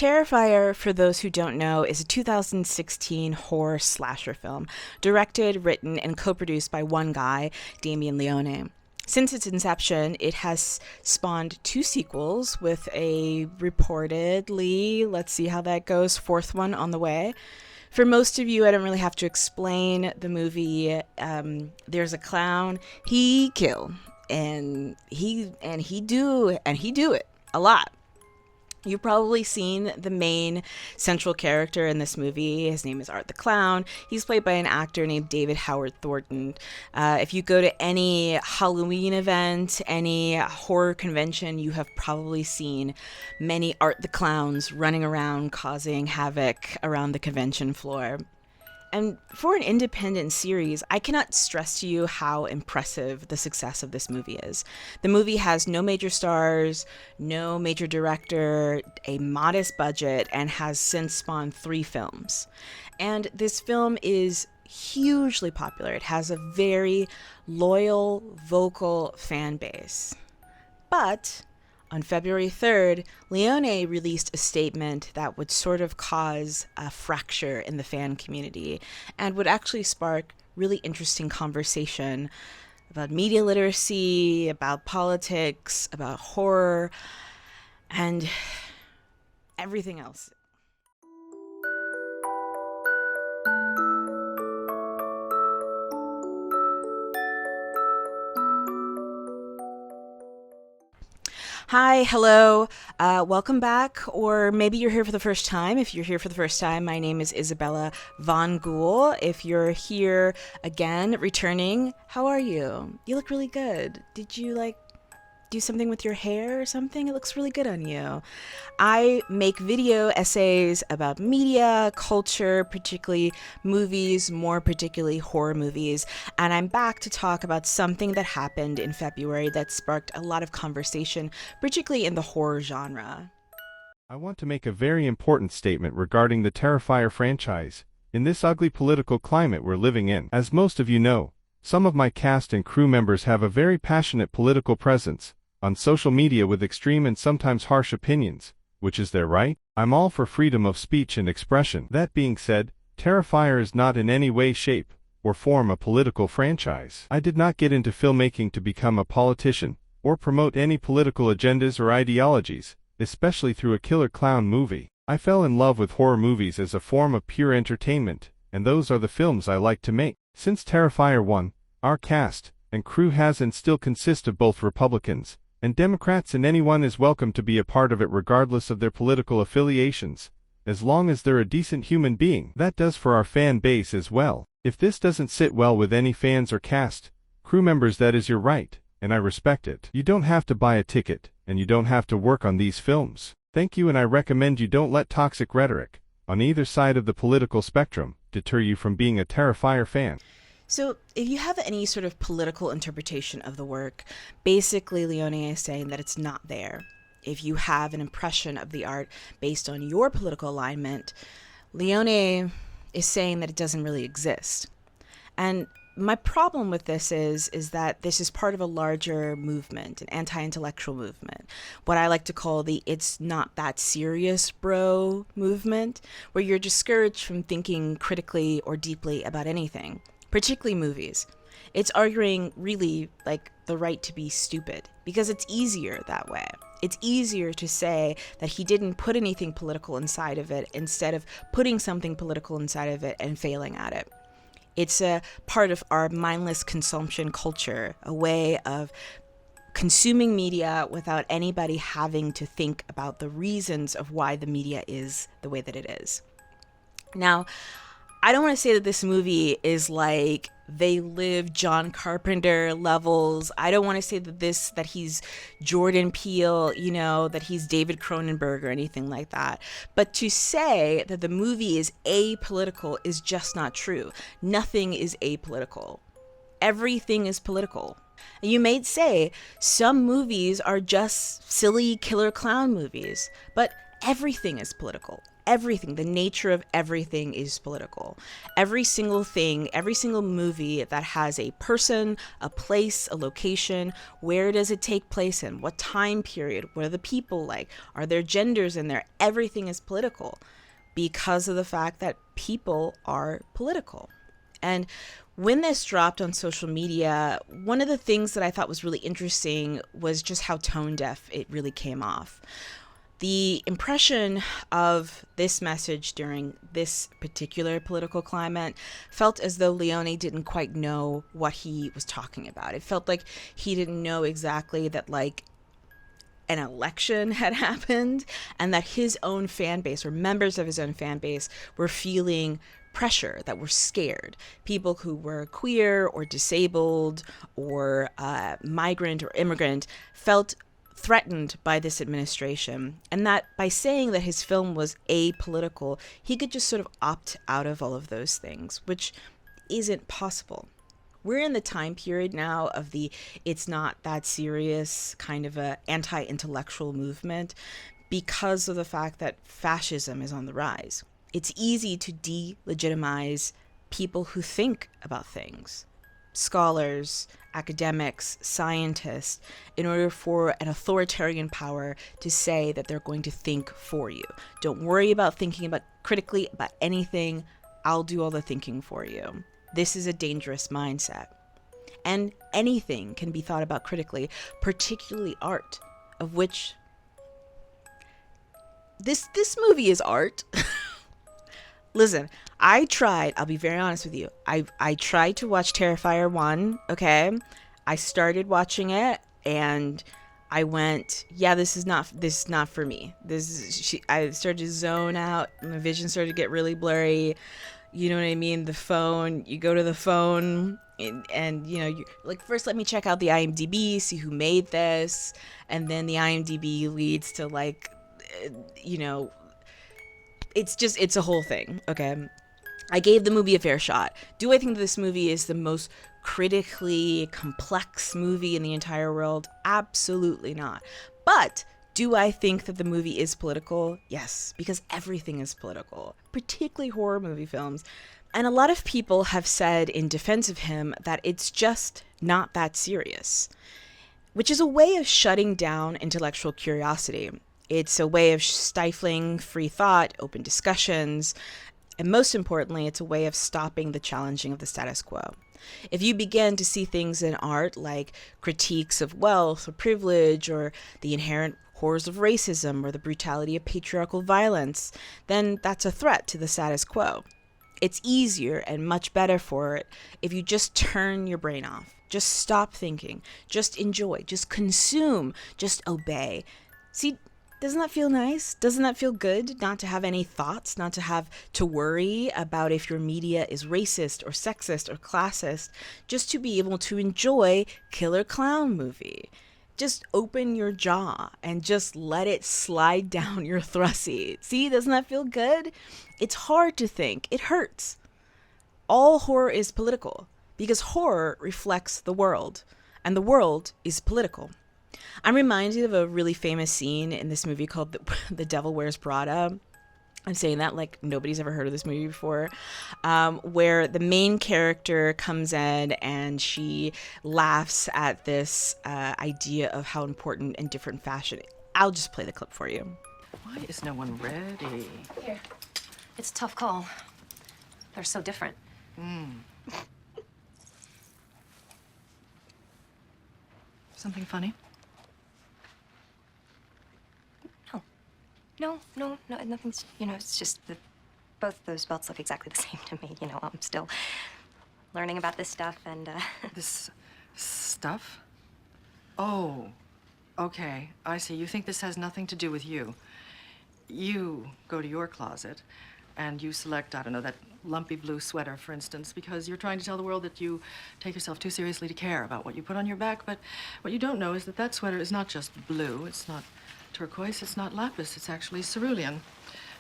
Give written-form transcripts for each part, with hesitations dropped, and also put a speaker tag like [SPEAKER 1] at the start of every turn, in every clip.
[SPEAKER 1] Terrifier, for those who don't know, is a 2016 horror slasher film, directed, written, and co-produced by one guy, Damien Leone. Since its inception, it has spawned 2 sequels with a reportedly, let's see how that goes, 4th one on the way. For most of you, I don't really have to explain the movie. There's a clown, he kill, and he do it a lot. You've probably seen the main central character in this movie. His name is Art the Clown. He's played by an actor named David Howard Thornton. If you go to any Halloween event, any horror convention, you have probably seen many Art the Clowns running around causing havoc around the convention floor. And for an independent series, I cannot stress to you how impressive the success of this movie is. The movie has no major stars, no major director, a modest budget, and has since spawned 3 films. And this film is hugely popular. It has a very loyal, vocal fan base. But on February 3rd, Leone released a statement that would sort of cause a fracture in the fan community and would actually spark really interesting conversation about media literacy, about politics, about horror, and everything else. Hi, hello, welcome back, or maybe you're here for the first time. If you're here for the first time, my name is Isabella von Ghoul. If you're here again, returning, how are you? You look really good. Did you do something with your hair or something? It looks really good on you. I make video essays about media, culture, particularly movies, more particularly horror movies, and I'm back to talk about something that happened in February that sparked a lot of conversation, particularly in the horror genre.
[SPEAKER 2] I want to make a very important statement regarding the Terrifier franchise. In this ugly political climate we're living in, as most of you know, some of my cast and crew members have a very passionate political presence on social media with extreme and sometimes harsh opinions, which is their right. I'm all for freedom of speech and expression. That being said, Terrifier is not in any way, shape, or form a political franchise. I did not get into filmmaking to become a politician, or promote any political agendas or ideologies, especially through a killer clown movie. I fell in love with horror movies as a form of pure entertainment, and those are the films I like to make. Since Terrifier 1, our cast and crew has and still consist of both Republicans and Democrats, and anyone is welcome to be a part of it regardless of their political affiliations, as long as they're a decent human being. That does for our fan base as well. If this doesn't sit well with any fans or cast, crew members, that is your right, and I respect it. You don't have to buy a ticket, and you don't have to work on these films. Thank you, and I recommend you don't let toxic rhetoric, on either side of the political spectrum, deter you from being a Terrifier fan.
[SPEAKER 1] So if you have any sort of political interpretation of the work, basically Leone is saying that it's not there. If you have an impression of the art based on your political alignment, Leone is saying that it doesn't really exist. And my problem with this is that this is part of a larger movement, an anti-intellectual movement, what I like to call the "it's not that serious, bro" movement, where you're discouraged from thinking critically or deeply about anything, particularly movies. It's arguing really the right to be stupid, because it's easier that way. It's easier to say that he didn't put anything political inside of it instead of putting something political inside of it and failing at it. It's a part of our mindless consumption culture, a way of consuming media without anybody having to think about the reasons of why the media is the way that it is. Now, I don't want to say that this movie is like They Live John Carpenter levels. I don't want to say that he's Jordan Peele, that he's David Cronenberg or anything like that. But to say that the movie is apolitical is just not true. Nothing is apolitical. Everything is political. And you may say some movies are just silly killer clown movies, but everything is political. Everything, the nature of everything is political. Every single thing, every single movie that has a person, a place, a location, where does it take place in? What time period? What are the people like? Are there genders in there? Everything is political because of the fact that people are political. And when this dropped on social media, one of the things that I thought was really interesting was just how tone deaf it really came off. The impression of this message during this particular political climate felt as though Leone didn't quite know what he was talking about. It felt like he didn't know exactly that, like, an election had happened and that his own fan base or members of his own fan base were feeling pressure, that were scared. People who were queer or disabled or migrant or immigrant felt threatened by this administration, and that by saying that his film was apolitical, he could just sort of opt out of all of those things, which isn't possible. We're in the time period now of the it's not that serious kind of a anti-intellectual movement because of the fact that fascism is on the rise. It's easy to delegitimize people who think about things. Scholars, academics, scientists, in order for an authoritarian power to say that they're going to think for you. Don't worry about thinking about critically about anything. I'll do all the thinking for you. This is a dangerous mindset. And anything can be thought about critically, particularly art, of which this movie is art. Listen, I'll be very honest with you. I tried to watch Terrifier 1, okay? I started watching it and I went, yeah, this is not for me. I started to zone out, my vision started to get really blurry. You know what I mean? The phone, you go to the phone and you know, you like, first let me check out the IMDb, see who made this, and then the IMDb leads to, like, you know, it's a whole thing, okay? I gave the movie a fair shot. Do I think this movie is the most critically complex movie in the entire world? Absolutely not. But do I think that the movie is political? Yes, because everything is political, particularly horror movie films. And a lot of people have said in defense of him that it's just not that serious, which is a way of shutting down intellectual curiosity. It's a way of stifling free thought, open discussions, and most importantly, it's a way of stopping the challenging of the status quo. If you begin to see things in art like critiques of wealth or privilege or the inherent horrors of racism or the brutality of patriarchal violence, then that's a threat to the status quo. It's easier and much better for it if you just turn your brain off. Just stop thinking. Just enjoy. Just consume. Just obey. See, doesn't that feel nice? Doesn't that feel good not to have any thoughts, not to have to worry about if your media is racist or sexist or classist, just to be able to enjoy Killer Clown Movie? Just open your jaw and just let it slide down your thrussie. See, doesn't that feel good? It's hard to think. It hurts. All horror is political because horror reflects the world, and the world is political. I'm reminded of a really famous scene in this movie called The Devil Wears Prada. I'm saying that like nobody's ever heard of this movie before, where the main character comes in and she laughs at this idea of how important and different fashion. I'll just play the clip for you.
[SPEAKER 3] Why is no one ready?
[SPEAKER 4] Here. It's a tough call. They're so different.
[SPEAKER 3] Something funny?
[SPEAKER 4] No, nothing's, it's just that both those belts look exactly the same to me. I'm still learning about this stuff and,
[SPEAKER 3] This stuff? Oh, okay, I see. You think this has nothing to do with you. You go to your closet and you select, I don't know, that lumpy blue sweater, for instance, because you're trying to tell the world that you take yourself too seriously to care about what you put on your back. But what you don't know is that that sweater is not just blue. It's not turquoise, it's not lapis, it's actually cerulean.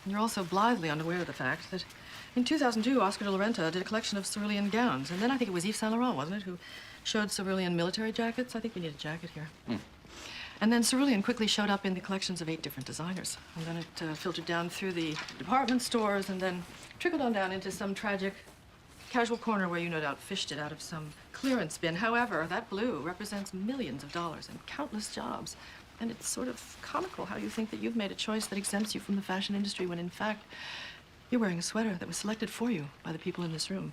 [SPEAKER 3] And you're also blithely unaware of the fact that in 2002, Oscar de la Renta did a collection of cerulean gowns. And then I think it was Yves Saint Laurent, wasn't it, who showed cerulean military jackets? I think we need a jacket here. And then cerulean quickly showed up in the collections of 8 different designers. And then it filtered down through the department stores and then trickled on down into some tragic casual corner where you no doubt fished it out of some clearance bin. However, that blue represents millions of dollars and countless jobs. And it's sort of comical how you think that you've made a choice that exempts you from the fashion industry when in fact you're wearing a sweater that was selected for you by the people in this room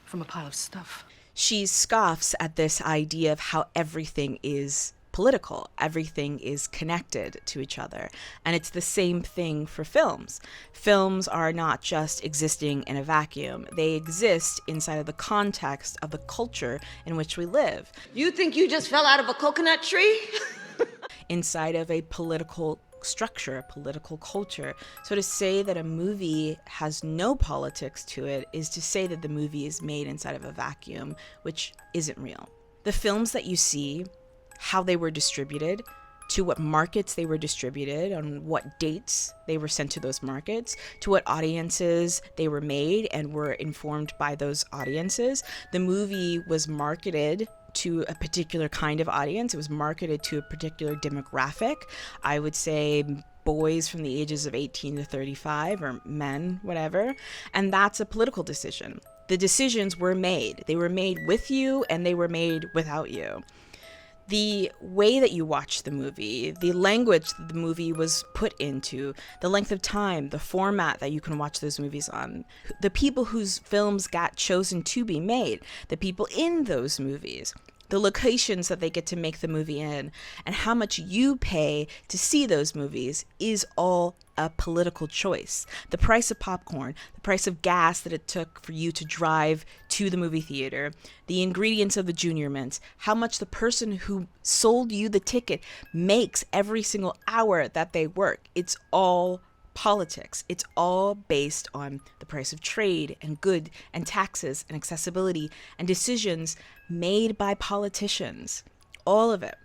[SPEAKER 3] from a pile of stuff.
[SPEAKER 1] She scoffs at this idea of how everything is political, everything is connected to each other. And it's the same thing for films. Films are not just existing in a vacuum. They exist inside of the context of the culture in which we live.
[SPEAKER 5] You think you just fell out of a coconut tree?
[SPEAKER 1] Inside of a political structure, a political culture. So to say that a movie has no politics to it is to say that the movie is made inside of a vacuum, which isn't real. The films that you see, how they were distributed, to what markets they were distributed, on what dates they were sent to those markets, to what audiences they were made and were informed by those audiences. The movie was marketed to a particular kind of audience. It was marketed to a particular demographic. I would say boys from the ages of 18 to 35, or men, whatever. And that's a political decision. The decisions were made. They were made with you and they were made without you. The way that you watch the movie, the language that the movie was put into, the length of time, the format that you can watch those movies on, the people whose films got chosen to be made, the people in those movies, the locations that they get to make the movie in, and how much you pay to see those movies is all a political choice. The price of popcorn, the price of gas that it took for you to drive to the movie theater, the ingredients of the junior mints, how much the person who sold you the ticket makes every single hour that they work. It's all politics. It's all based on the price of trade and good and taxes and accessibility and decisions made by politicians. All of it.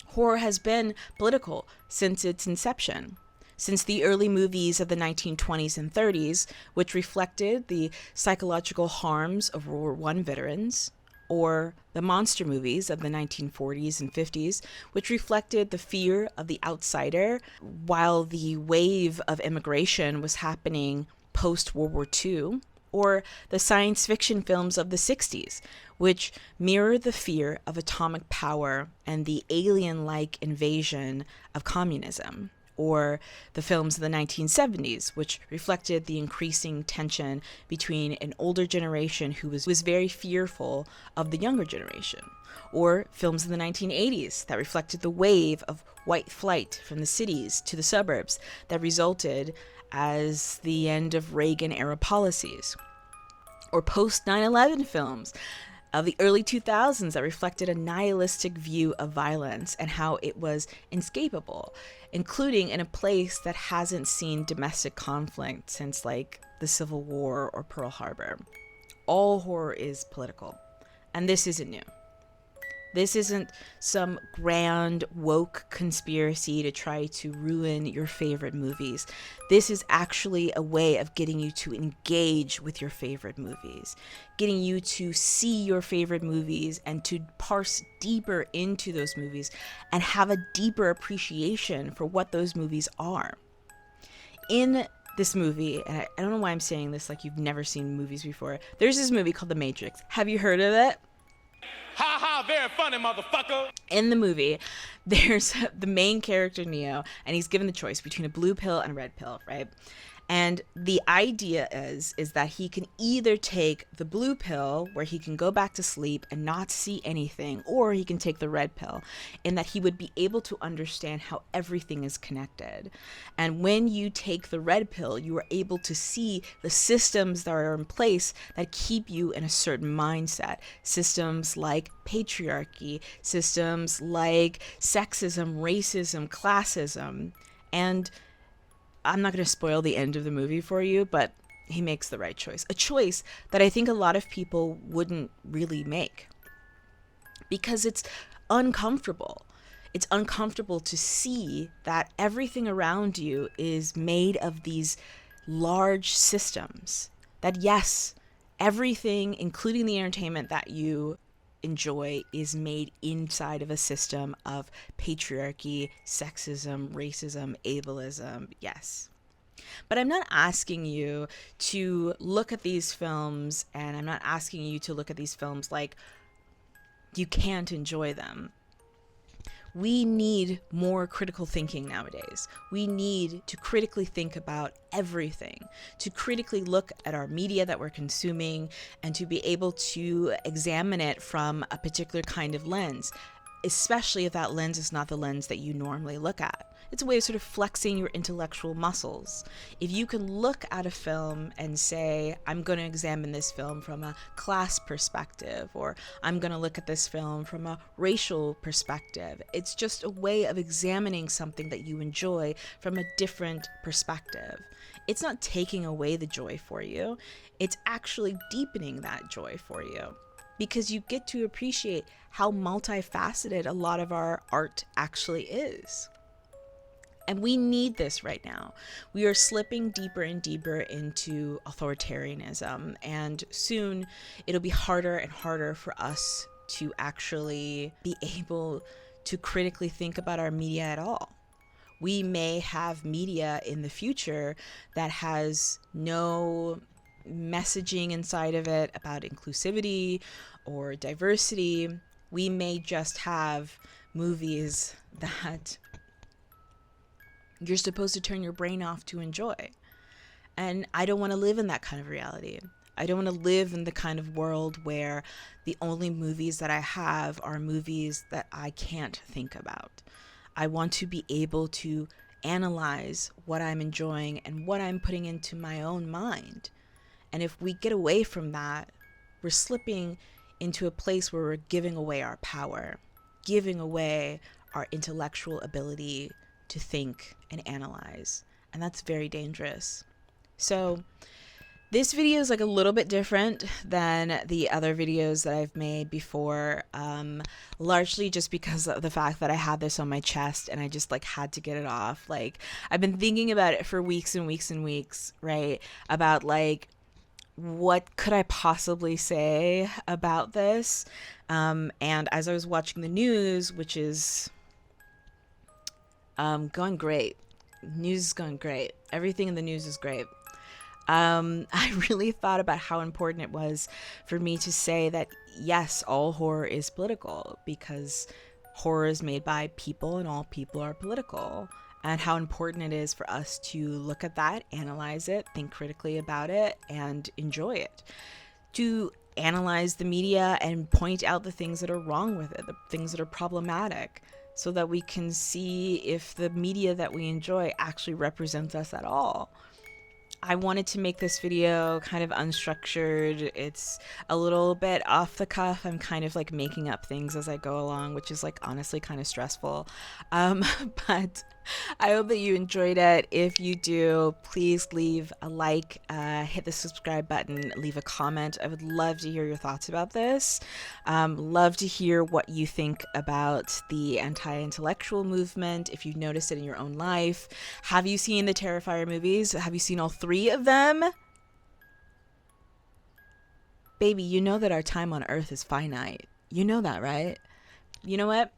[SPEAKER 1] Horror has been political since its inception. Since the early movies of the 1920s and 30s, which reflected the psychological harms of World War I veterans, or the monster movies of the 1940s and 50s, which reflected the fear of the outsider, while the wave of immigration was happening post-World War II, or the science fiction films of the 60s, which mirrored the fear of atomic power and the alien-like invasion of communism, or the films of the 1970s, which reflected the increasing tension between an older generation who was very fearful of the younger generation, or films of the 1980s that reflected the wave of white flight from the cities to the suburbs that resulted as the end of Reagan-era policies, or post 9/11 films of the early 2000s that reflected a nihilistic view of violence and how it was inescapable, including in a place that hasn't seen domestic conflict since like the Civil War or Pearl Harbor. All horror is political, and this isn't new. This isn't some grand woke conspiracy to try to ruin your favorite movies. This is actually a way of getting you to engage with your favorite movies, getting you to see your favorite movies and to parse deeper into those movies and have a deeper appreciation for what those movies are. In this movie, and I don't know why I'm saying this like you've never seen movies before, there's this movie called The Matrix. Have you heard of it?
[SPEAKER 6] Ha ha, very funny, motherfucker.
[SPEAKER 1] In the movie, there's the main character, Neo, and he's given the choice between a blue pill and a red pill, right? And the idea is that he can either take the blue pill, where he can go back to sleep and not see anything, or he can take the red pill, in that he would be able to understand how everything is connected. And when you take the red pill, you are able to see the systems that are in place that keep you in a certain mindset. Systems like patriarchy, systems like sexism, racism, classism, and I'm not going to spoil the end of the movie for you, but he makes the right choice. A choice that I think a lot of people wouldn't really make. Because it's uncomfortable. It's uncomfortable to see that everything around you is made of these large systems. That yes, everything, including the entertainment that you enjoy is made inside of a system of patriarchy, sexism, racism, ableism. Yes. But I'm not asking you to look at these films, and I'm not asking you to look at these films like you can't enjoy them. We need more critical thinking nowadays. We need to critically think about everything, to critically look at our media that we're consuming, and to be able to examine it from a particular kind of lens, especially if that lens is not the lens that you normally look at. It's a way of sort of flexing your intellectual muscles. If you can look at a film and say, I'm going to examine this film from a class perspective, or I'm going to look at this film from a racial perspective, it's just a way of examining something that you enjoy from a different perspective. It's not taking away the joy for you. It's actually deepening that joy for you, because you get to appreciate how multifaceted a lot of our art actually is. And we need this right now. We are slipping deeper and deeper into authoritarianism, and soon it'll be harder and harder for us to actually be able to critically think about our media at all. We may have media in the future that has no messaging inside of it about inclusivity or diversity. We may just have movies that you're supposed to turn your brain off to enjoy. And I don't want to live in that kind of reality. I don't want to live in the kind of world where the only movies that I have are movies that I can't think about. I want to be able to analyze what I'm enjoying and what I'm putting into my own mind. And if we get away from that, we're slipping into a place where we're giving away our power, giving away our intellectual ability to think and analyze. And that's very dangerous. So this video is like a little bit different than the other videos that I've made before, largely just because of the fact that I had this on my chest and I just like had to get it off. Like, I've been thinking about it for weeks and weeks and weeks, right? About like, what could I possibly say about this? And as I was watching the news, which is going great. News is going great. Everything in the news is great. I really thought about how important it was for me to say that, yes, all horror is political, because horror is made by people and all people are political, and how important it is for us to look at that, analyze it, think critically about it, and enjoy it. To analyze the media and point out the things that are wrong with it, the things that are problematic, so that we can see if the media that we enjoy actually represents us at all. I wanted to make this video kind of unstructured. It's a little bit off the cuff. I'm kind of like making up things as I go along, which is like honestly kind of stressful. But I hope that you enjoyed it. If you do, please leave a like, hit the subscribe button, leave a comment. I would love to hear your thoughts about this. Love to hear what you think about the anti-intellectual movement, if you've noticed it in your own life. Have you seen the Terrifier movies? Have you seen all 3 of them? Baby, you know that our time on Earth is finite. You know that, right? You know what?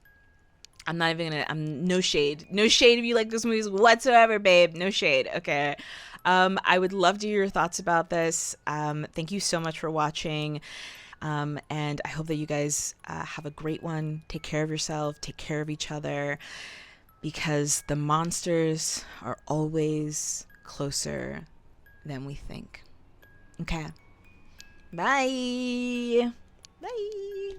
[SPEAKER 1] I'm not even gonna, no shade if you like those movies whatsoever, babe, no shade. Okay. I would love to hear your thoughts about this. Thank you so much for watching. And I hope that you guys have a great one. Take care of yourself, take care of each other, because the monsters are always closer than we think. Okay. Bye. Bye.